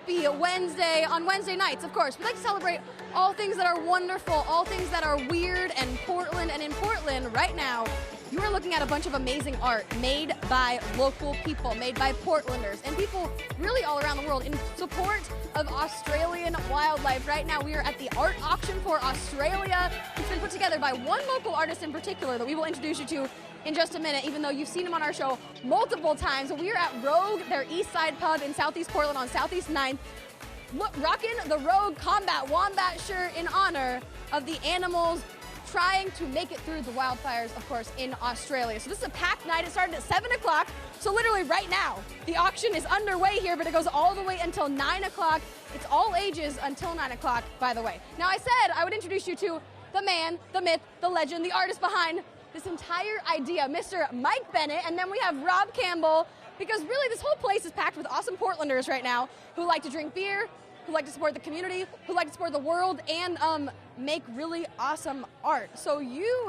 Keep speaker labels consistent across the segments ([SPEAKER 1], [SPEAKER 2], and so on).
[SPEAKER 1] happy Wednesday on Wednesday nights, of course. We like to celebrate all things that are wonderful, all things that are weird and Portland. And in Portland right now, you are looking at a bunch of amazing art made by local people, made by Portlanders, and people really all around the world in support of Australian wildlife. Right now, we are at the art auction for Australia. It's been put together by one local artist in particular that we will introduce you to in just a minute, even though you've seen him on our show multiple times. We are at Rogue, their East Side pub in Southeast Portland on Southeast 9th. Look, rocking the Rogue Combat Wombat shirt in honor of the animals trying to make it through the wildfires, of course, in Australia. So this is a packed night. It started at 7 o'clock. So literally right now, the auction is underway here, but it goes all the way until 9 o'clock. It's all ages until 9 o'clock, by the way. Now, I said I would introduce you to the man, the myth, the legend, the artist behind this entire idea, Mr. Mike Bennett, and then we have Rob Campbell, because really this whole place is packed with awesome Portlanders right now who like to drink beer, who like to support the community, who like to support the world, and make really awesome art. So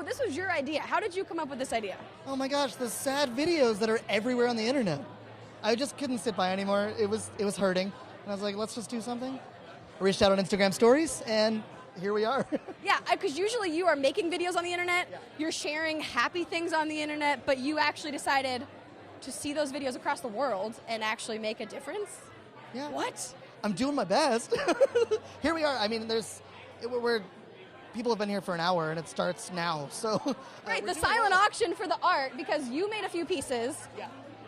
[SPEAKER 1] this was your idea. How did you come up with this idea?
[SPEAKER 2] Oh my gosh, the sad videos that are everywhere on the internet. I just couldn't sit by anymore. It was hurting. And I was like, let's just do something. I reached out on Instagram stories, and here we are.
[SPEAKER 1] Yeah, because usually you are making videos on the internet, you're sharing happy things on the internet, but you actually decided to see those videos across the world and actually make a difference?
[SPEAKER 2] Yeah.
[SPEAKER 1] What?
[SPEAKER 2] I'm doing my best. Here we are. I mean, people have been here for an hour, and it starts now. So
[SPEAKER 1] right, the silent auction for the art, because you made a few pieces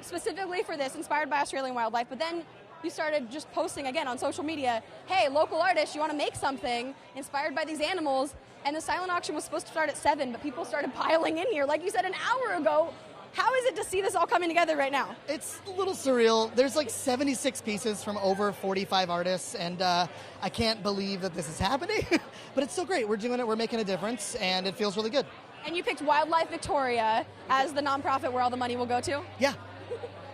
[SPEAKER 1] specifically for this, inspired by Australian wildlife, but then you started just posting again on social media, hey, local artists, you want to make something inspired by these animals, and the silent auction was supposed to start at 7, but people started piling in here, like you said, an hour ago. How is it to see this all coming together right now?
[SPEAKER 2] It's a little surreal. There's like 76 pieces from over 45 artists, and I can't believe that this is happening, but it's so great. We're doing it, we're making a difference, and it feels really good.
[SPEAKER 1] And you picked Wildlife Victoria as the nonprofit where all the money will go to?
[SPEAKER 2] Yeah.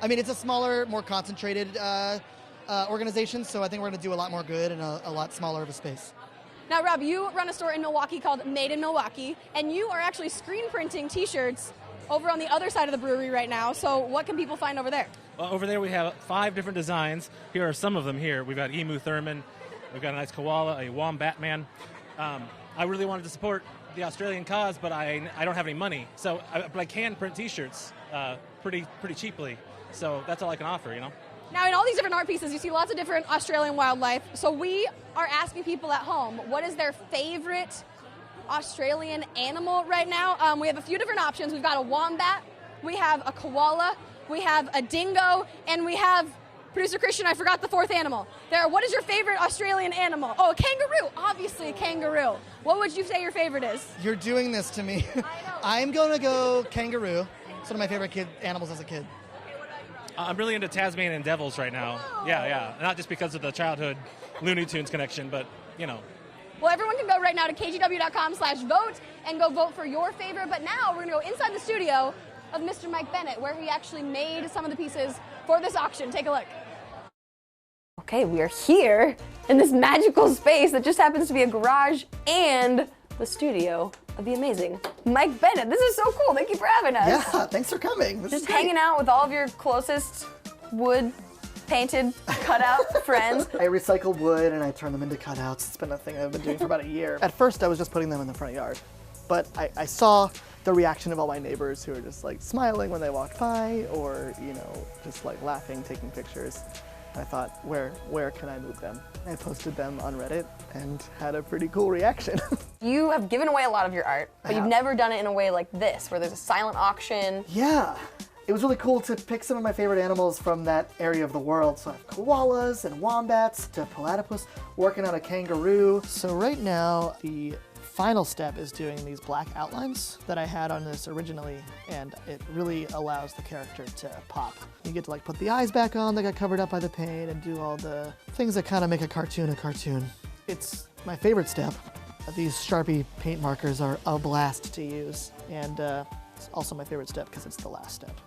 [SPEAKER 2] I mean, it's a smaller, more concentrated organization, so I think we're going to do a lot more good in a lot smaller of a space.
[SPEAKER 1] Now, Rob, you run a store in Milwaukee called Made in Milwaukee, and you are actually screen printing t-shirts over on the other side of the brewery right now. So what can people find over there?
[SPEAKER 3] Well, over there we have 5 different designs. Here are some of them here. We've got Emu Thurman, we've got a nice koala, a Wombat Man. I really wanted to support the Australian cause, but I don't have any money. So I can print t-shirts pretty cheaply. So that's all I can offer, you know?
[SPEAKER 1] Now, in all these different art pieces, you see lots of different Australian wildlife. So we are asking people at home, what is their favorite Australian animal right now? We have a few different options. We've got a wombat, we have a koala, we have a dingo, and we have, producer Christian, I forgot the 4th animal. What is your favorite Australian animal? Oh, a kangaroo, obviously a kangaroo. What would you say your favorite is?
[SPEAKER 2] You're doing this to me.
[SPEAKER 1] I know.
[SPEAKER 2] I'm going to go kangaroo. It's one of my favorite animals as a kid.
[SPEAKER 3] I'm really into Tasmanian devils right now.
[SPEAKER 1] Oh.
[SPEAKER 3] Yeah. Not just because of the childhood Looney Tunes connection, but, you know.
[SPEAKER 1] Well, everyone can go right now to KGW.com/vote and go vote for your favorite. But now we're going to go inside the studio of Mr. Mike Bennett, where he actually made some of the pieces for this auction. Take a look. Okay, we are here in this magical space that just happens to be a garage and the studio of the amazing Mike Bennett. This is so cool. Thank you for having us.
[SPEAKER 2] Yeah, thanks for coming. This
[SPEAKER 1] Just
[SPEAKER 2] is great.
[SPEAKER 1] hanging out with all of your closest wood painted cutout friends.
[SPEAKER 2] I recycle wood and I turn them into cutouts. It's been a thing I've been doing for about a year. At first I was just putting them in the front yard, but I saw the reaction of all my neighbors who were just like smiling when they walked by, or just like laughing, taking pictures. I thought, where can I move them? I posted them on Reddit and had a pretty cool reaction.
[SPEAKER 1] You have given away a lot of your art, but you've never done it in a way like this, where there's a silent auction.
[SPEAKER 2] Yeah. It was really cool to pick some of my favorite animals from that area of the world. So I have koalas and wombats to platypus, working on a kangaroo. So right now, the final step is doing these black outlines that I had on this originally, and it really allows the character to pop. You get to like put the eyes back on that got covered up by the paint and do all the things that kind of make a cartoon a cartoon. It's my favorite step. These Sharpie paint markers are a blast to use, and it's also my favorite step because it's the last step.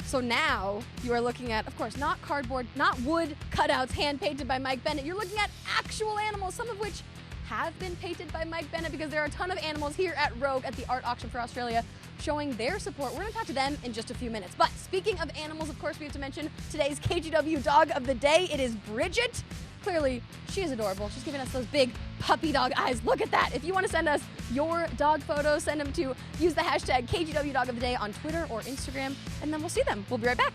[SPEAKER 1] So now you are looking at, of course, not cardboard, not wood cutouts hand painted by Mike Bennett. You're looking at actual animals, some of which have been painted by Mike Bennett, because there are a ton of animals here at Rogue at the art auction for Australia showing their support. We're going to talk to them in just a few minutes. But speaking of animals, of course, we have to mention today's KGW Dog of the Day. It is Bridget. Clearly, she is adorable. She's giving us those big puppy dog eyes. Look at that. If you want to send us your dog photos, send them to use the hashtag KGWDogOfTheDay on Twitter or Instagram, and then we'll see them. We'll be right back.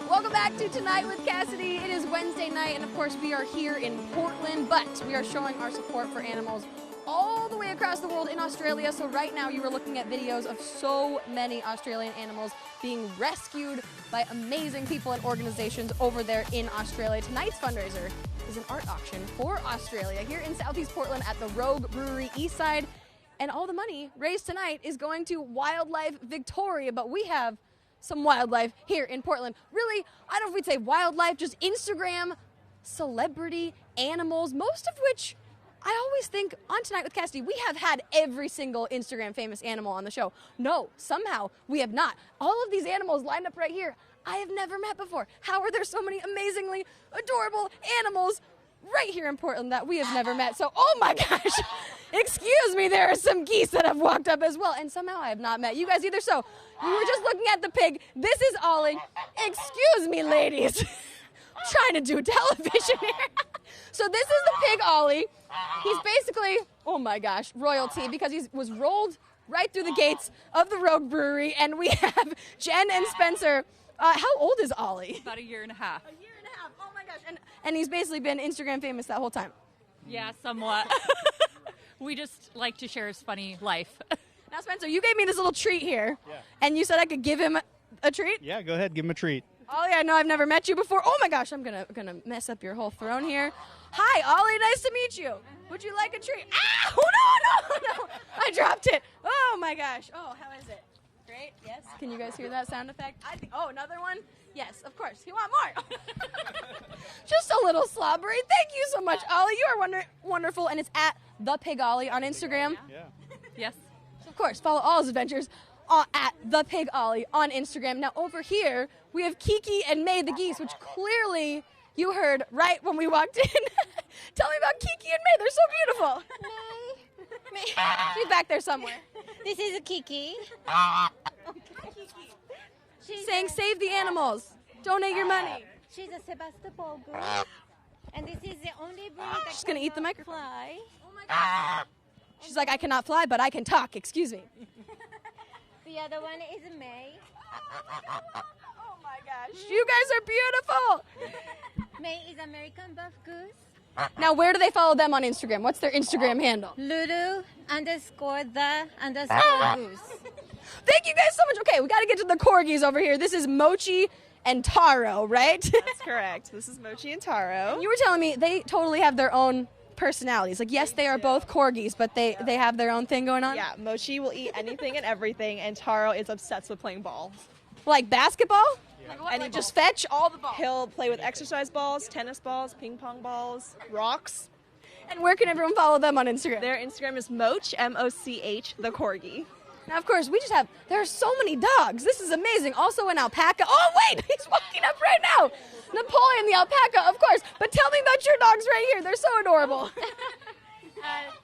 [SPEAKER 1] Welcome back to Tonight with Cassidy. It is Wednesday night, and of course we are here in Portland, but we are showing our support for animals all the way across the world in Australia. So right now you are looking at videos of so many Australian animals being rescued by amazing people and organizations over there in Australia. Tonight's fundraiser is an art auction for Australia here in Southeast Portland at the Rogue Brewery Eastside, and all the money raised tonight is going to Wildlife Victoria, but we have some wildlife here in Portland. Really, I don't know if we'd say wildlife, just Instagram celebrity animals, most of which I always think on Tonight with Cassidy, we have had every single Instagram famous animal on the show. No, somehow we have not. All of these animals lined up right here, I have never met before. How are there so many amazingly adorable animals right here in Portland that we have never met? So, oh my gosh, excuse me, there are some geese that have walked up as well, and somehow I have not met you guys either. So, you were just looking at the pig. This is Ollie. Excuse me, ladies. I'm trying to do television here. So this is the pig Ollie. He's basically, oh my gosh, royalty, because he was rolled right through the gates of the Rogue Brewery, and we have Jen and Spencer. How old is Ollie?
[SPEAKER 4] About a year and a half.
[SPEAKER 1] A year and a half, oh my gosh. And he's basically been Instagram famous that whole time.
[SPEAKER 4] Yeah, somewhat. We just like to share his funny life.
[SPEAKER 1] Now, Spencer, you gave me this little treat here, and you said I could give him a treat?
[SPEAKER 5] Yeah, go ahead, give him a treat.
[SPEAKER 1] Ollie, I know I've never met you before. Oh my gosh, I'm gonna mess up your whole throne here. Hi, Ollie, nice to meet you. Would you like a treat? Ah! Oh, no, I dropped it. Oh my gosh. Oh, how is it? Great, yes. Can you guys hear that sound effect? I think, oh, another one? Yes, of course. You want more? Just a little slobbery. Thank you so much, Ollie. You are wonderful, and it's at The Pig Ollie on Instagram.
[SPEAKER 5] Yeah.
[SPEAKER 4] Yes.
[SPEAKER 1] So of course, follow all his adventures at The Pig Ollie on Instagram. Now over here, we have Kiki and May the geese, which clearly you heard right when we walked in. Tell me about Kiki and May. They're so beautiful. May. She's back there somewhere.
[SPEAKER 6] This is a Kiki. She's
[SPEAKER 1] Saying save the animals. Donate your money.
[SPEAKER 6] She's a Sebastopol goose. And this is the only breed that
[SPEAKER 1] She's going to eat the
[SPEAKER 6] cannot
[SPEAKER 1] microphone.
[SPEAKER 6] fly.
[SPEAKER 1] Oh my God. She's like, I cannot fly, but I can talk. Excuse me.
[SPEAKER 6] The other one is a May.
[SPEAKER 1] Oh my gosh. You guys are beautiful.
[SPEAKER 6] May is American buff goose.
[SPEAKER 1] Now, where do they follow them on Instagram? What's their Instagram handle?
[SPEAKER 6] Lulu _the_goose.
[SPEAKER 1] Thank you guys so much. Okay, we got to get to the corgis over here. This is Mochi and Taro, right?
[SPEAKER 7] That's correct. This is Mochi and Taro.
[SPEAKER 1] You were telling me they totally have their own personalities. Like, yes, they are both corgis, but they have their own thing going on.
[SPEAKER 7] Yeah, Mochi will eat anything and everything, and Taro is obsessed with playing ball.
[SPEAKER 1] Like basketball?
[SPEAKER 7] And
[SPEAKER 1] Like just fetch all the balls.
[SPEAKER 7] He'll play with exercise balls, tennis balls, ping pong balls, rocks.
[SPEAKER 1] And where can everyone follow them on Instagram?
[SPEAKER 7] Their Instagram is Moch, M-O-C-H, the corgi.
[SPEAKER 1] Now, of course, there are so many dogs. This is amazing. Also an alpaca. Oh, wait, he's walking up right now. Napoleon the alpaca, of course. But tell me about your dogs right here. They're so adorable.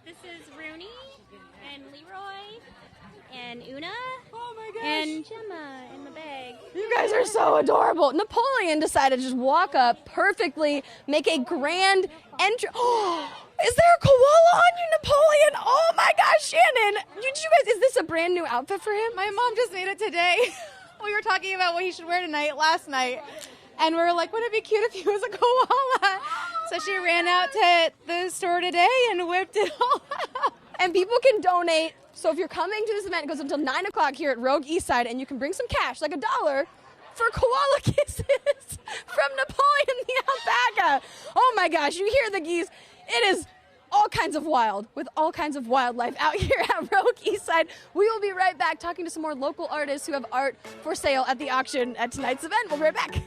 [SPEAKER 8] This is Rooney and Leroy and Una
[SPEAKER 1] Oh, my gosh.
[SPEAKER 8] and Gemma in the bag.
[SPEAKER 1] You guys are so adorable. Napoleon decided to just walk up perfectly, make a grand entry. Oh, is there a koala on you, Napoleon? Oh my gosh, Shannon. You guys, is this a brand new outfit for him?
[SPEAKER 9] My mom just made it today. We were talking about what he should wear tonight last night. And we were like, wouldn't it be cute if he was a koala? So she ran out to the store today and whipped it all out.
[SPEAKER 1] And people can donate. So if you're coming to this event, it goes until 9 o'clock here at Rogue Eastside, and you can bring some cash, like $1, for koala kisses from Napoleon the alpaca. Oh my gosh, you hear the geese. It is all kinds of wild, with all kinds of wildlife out here at Rogue Eastside. We will be right back talking to some more local artists who have art for sale at the auction at tonight's event. We'll be right back.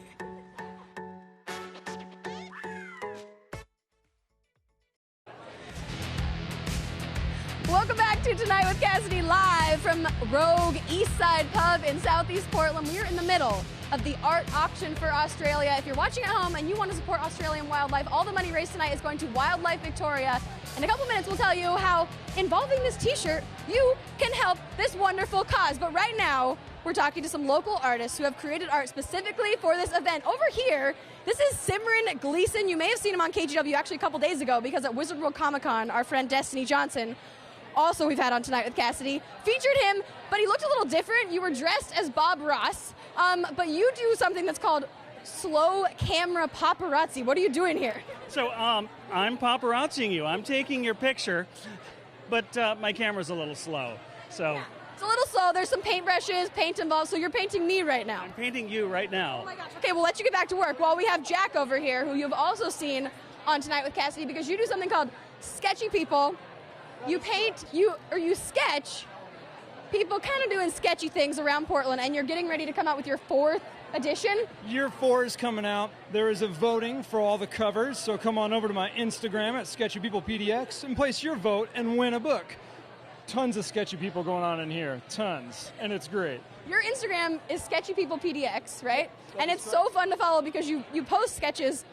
[SPEAKER 1] Welcome back to Tonight with Cassidy, live from Rogue Eastside Pub in Southeast Portland. We're in the middle of the art auction for Australia. If you're watching at home and you want to support Australian wildlife, all the money raised tonight is going to Wildlife Victoria. In a couple minutes, we'll tell you how involving this t-shirt, you can help this wonderful cause. But right now, we're talking to some local artists who have created art specifically for this event. Over here, this is Simran Gleason. You may have seen him on KGW actually a couple days ago because at Wizard World Comic Con, our friend Destiny Johnson, also we've had on Tonight with Cassidy, featured him, but he looked a little different. You were dressed as Bob Ross, but you do something that's called slow camera paparazzi. What are you doing here?
[SPEAKER 5] So I'm paparazziing you. I'm taking your picture, but my camera's a little slow. So
[SPEAKER 1] Yeah, it's a little slow. There's some paintbrushes, paint involved, so you're painting me right now.
[SPEAKER 5] I'm painting you right now.
[SPEAKER 1] Oh my gosh. Okay, we'll let you get back to work while we have Jack over here, who you've also seen on Tonight with Cassidy, because you do something called Sketchy People. You paint, you sketch people kind of doing sketchy things around Portland, and you're getting ready to come out with your 4th edition.
[SPEAKER 10] Year 4 is coming out. There is a voting for all the covers, so come on over to my Instagram at SketchyPeoplePDX and place your vote and win a book. Tons of sketchy people going on in here, tons, and it's great.
[SPEAKER 1] Your Instagram is Sketchy People PDX, right? And it's so fun to follow because you post sketches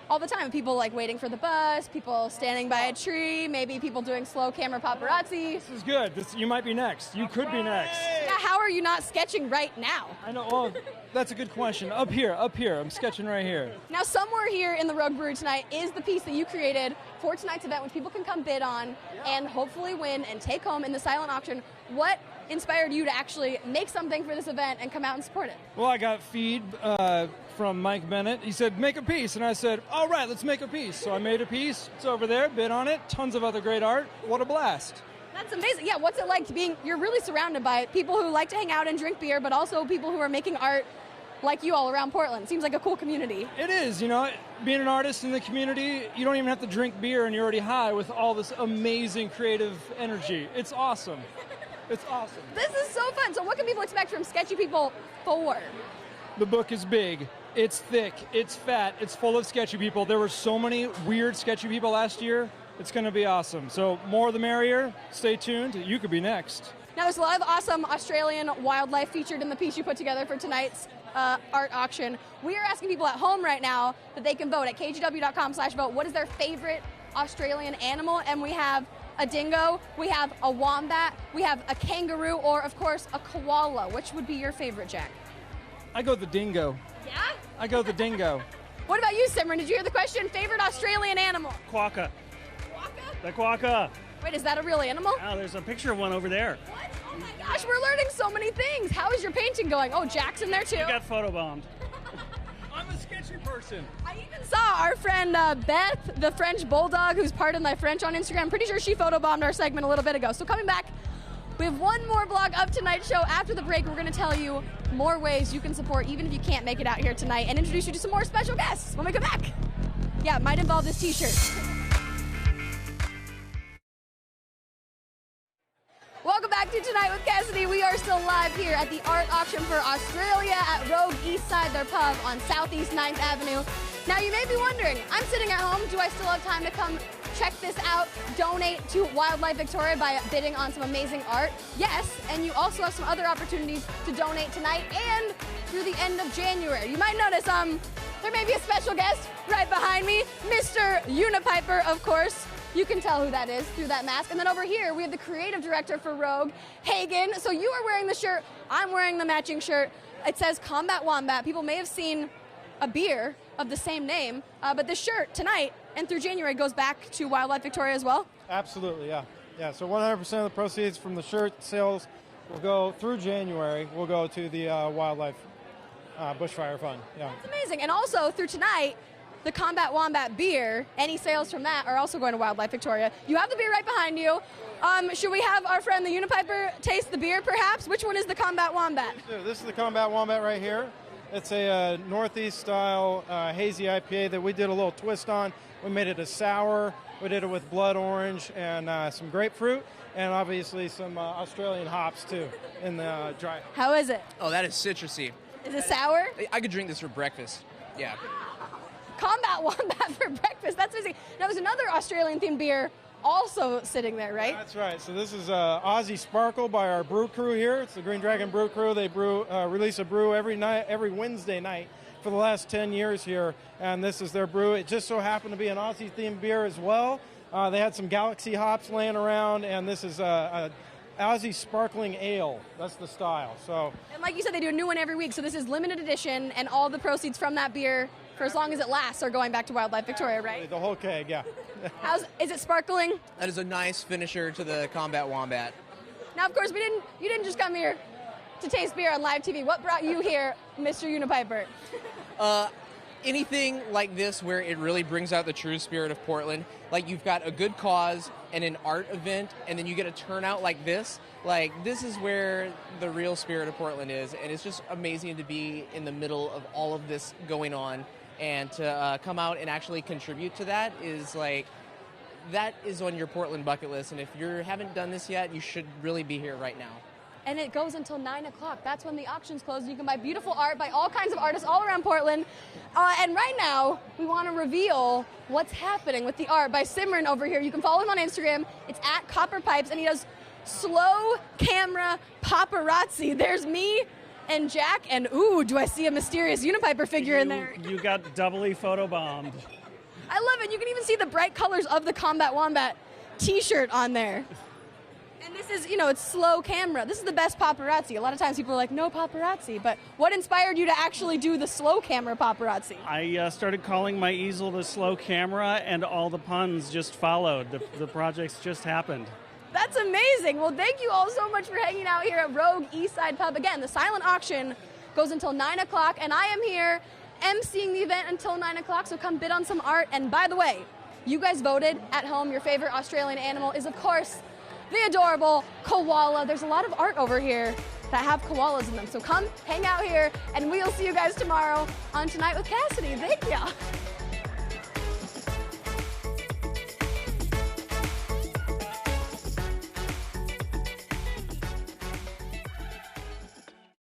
[SPEAKER 1] all the time. People like waiting for the bus, people standing by a tree, maybe people doing slow camera paparazzi.
[SPEAKER 10] This is good. You might be next. You could be next.
[SPEAKER 1] Yeah, how are you not sketching right now?
[SPEAKER 10] I know. Oh, that's a good question. Up here. I'm sketching right here.
[SPEAKER 1] Now, somewhere here in the Rogue Brewery tonight is the piece that you created for tonight's event, which people can come bid on and hopefully win and take home in the silent auction. What inspired you to actually make something for this event and come out and support it?
[SPEAKER 10] Well, I got feed from Mike Bennett. He said, make a piece. And I said, all right, let's make a piece. So I made a piece. It's over there, bid on it. Tons of other great art. What a blast.
[SPEAKER 1] That's amazing. Yeah, what's it like you're really surrounded by people who like to hang out and drink beer, but also people who are making art like you all around Portland. Seems like a cool community.
[SPEAKER 10] It is, being an artist in the community, you don't even have to drink beer and you're already high with all this amazing creative energy. It's awesome. It's awesome.
[SPEAKER 1] This is so fun. So what can people expect from Sketchy People 4?
[SPEAKER 10] The book is big. It's thick. It's fat. It's full of sketchy people. There were so many weird sketchy people last year. It's going to be awesome. So more the merrier. Stay tuned. You could be next.
[SPEAKER 1] Now there's a lot of awesome Australian wildlife featured in the piece you put together for tonight's art auction. We are asking people at home right now that they can vote at kgw.com/vote. What is their favorite Australian animal? And we have a dingo, we have a wombat, we have a kangaroo, or of course a koala. Which would be your favorite, Jack?
[SPEAKER 10] I go the dingo.
[SPEAKER 1] Yeah?
[SPEAKER 10] I go the dingo.
[SPEAKER 1] What about you, Simran? Did you hear the question? Favorite Australian animal?
[SPEAKER 5] Quokka.
[SPEAKER 1] Quokka?
[SPEAKER 5] The quokka.
[SPEAKER 1] Wait, is that a real animal?
[SPEAKER 5] Oh, there's a picture of one over there.
[SPEAKER 1] What? Oh my gosh, we're learning so many things. How is your painting going? Oh, Jack's in there too.
[SPEAKER 5] You got photobombed.
[SPEAKER 10] I'm a sketchy person.
[SPEAKER 1] I even saw our friend Beth, the French bulldog, who's pardoned my French on Instagram. Pretty sure she photobombed our segment a little bit ago. So coming back, we have one more blog of tonight's show. After the break, we're going to tell you more ways you can support even if you can't make it out here tonight and introduce you to some more special guests when we come back. Yeah, it might involve this t-shirt. Welcome back to Tonight with Cassidy. We are still live here at the art auction for Australia at Rogue Eastside, their pub on Southeast 9th Avenue. Now you may be wondering, I'm sitting at home, do I still have time to come check this out, donate to Wildlife Victoria by bidding on some amazing art? Yes, and you also have some other opportunities to donate tonight and through the end of January. You might notice there may be a special guest right behind me, Mr. Unipiper, of course. You can tell who that is through that mask. And then over here, we have the creative director for Rogue, Hagen. So you are wearing the shirt, I'm wearing the matching shirt. It says Combat Wombat. People may have seen a beer of the same name, but this shirt tonight and through January goes back to Wildlife Victoria as well?
[SPEAKER 11] Absolutely, yeah. Yeah, so 100% of the proceeds from the shirt sales will go through January, will go to the Wildlife Bushfire Fund. Yeah.
[SPEAKER 1] That's amazing. And also through tonight, the Combat Wombat beer, any sales from that are also going to Wildlife Victoria. You have the beer right behind you. Should we have our friend the Unipiper taste the beer perhaps? Which one is the Combat Wombat?
[SPEAKER 11] This is the Combat Wombat right here. It's a Northeast style hazy IPA that we did a little twist on. We made it a sour. We did it with blood orange and some grapefruit and obviously some Australian hops too in the dry.
[SPEAKER 1] How is it?
[SPEAKER 12] Oh, that is citrusy.
[SPEAKER 1] Is it sour?
[SPEAKER 12] I could drink this for breakfast. Yeah.
[SPEAKER 1] Combat Wombat for breakfast. That's amazing. Now, there's another Australian-themed beer also sitting there, right?
[SPEAKER 11] That's right. So this is Aussie Sparkle by our brew crew here. It's the Green Dragon Brew Crew. They release a brew every Wednesday night for the last 10 years here, and this is their brew. It just so happened to be an Aussie-themed beer as well. They had some Galaxy hops laying around, and this is a Aussie Sparkling Ale. That's the style. So,
[SPEAKER 1] and like you said, they do a new one every week, so this is limited edition, and all the proceeds from that beer, for as long as it lasts, are going back to Wildlife Victoria, right?
[SPEAKER 11] The whole keg, yeah.
[SPEAKER 1] Is it sparkling?
[SPEAKER 12] That is a nice finisher to the Combat Wombat.
[SPEAKER 1] Now, of course, you didn't just come here to taste beer on live TV. What brought you here, Mr. Unipiper?
[SPEAKER 12] Anything like this where it really brings out the true spirit of Portland. Like, you've got a good cause and an art event, and then you get a turnout like this. Like, this is where the real spirit of Portland is, and it's just amazing to be in the middle of all of this going on, and to come out and actually contribute to that is like, that is on your Portland bucket list, and if you haven't done this yet, you should really be here right now.
[SPEAKER 1] And it goes until 9 o'clock. That's when the auctions close. And you can buy beautiful art by all kinds of artists all around Portland. And right now, we want to reveal what's happening with the art by Simran over here. You can follow him on Instagram. It's at Copper Pipes, and he does slow camera paparazzi. There's me and Jack, and ooh, do I see a mysterious Unipiper figure in there.
[SPEAKER 5] You got doubly photobombed.
[SPEAKER 1] I love it. You can even see the bright colors of the Combat Wombat t-shirt on there. And this is, it's slow camera. This is the best paparazzi. A lot of times people are like, no paparazzi. But what inspired you to actually do the slow camera paparazzi?
[SPEAKER 5] I started calling my easel the slow camera, and all the puns just followed. The projects just happened.
[SPEAKER 1] That's amazing. Well, thank you all so much for hanging out here at Rogue Eastside Pub. Again, the silent auction goes until 9 o'clock, and I am here emceeing the event until 9 o'clock, so come bid on some art. And by the way, you guys voted at home. Your favorite Australian animal is, of course, the adorable koala. There's a lot of art over here that have koalas in them. So come hang out here, and we'll see you guys tomorrow on Tonight with Cassidy. Thank ya.